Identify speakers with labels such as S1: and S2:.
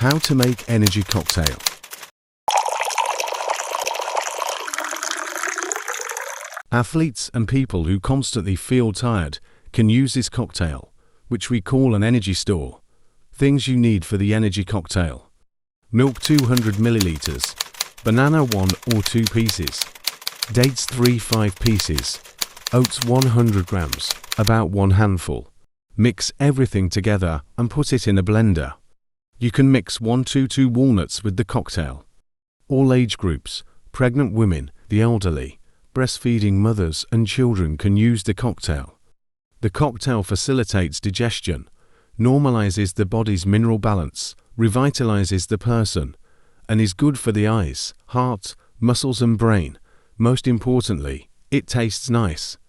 S1: How to make energy cocktail. Athletes and people who constantly feel tired can use this cocktail, which we call an energy store. Things you need for the energy cocktail: milk 200 milliliters, banana 1 or 2 pieces, dates 3-5 pieces, oats 100 grams, about 1 handful. Mix everything together and put it in a blender. You can mix 1-2 walnuts with the cocktail. All age groups, pregnant women, the elderly, breastfeeding mothers and children can use the cocktail. The cocktail facilitates digestion, normalizes the body's mineral balance, revitalizes the person, and is good for the eyes, heart, muscles and brain. Most importantly, it tastes nice.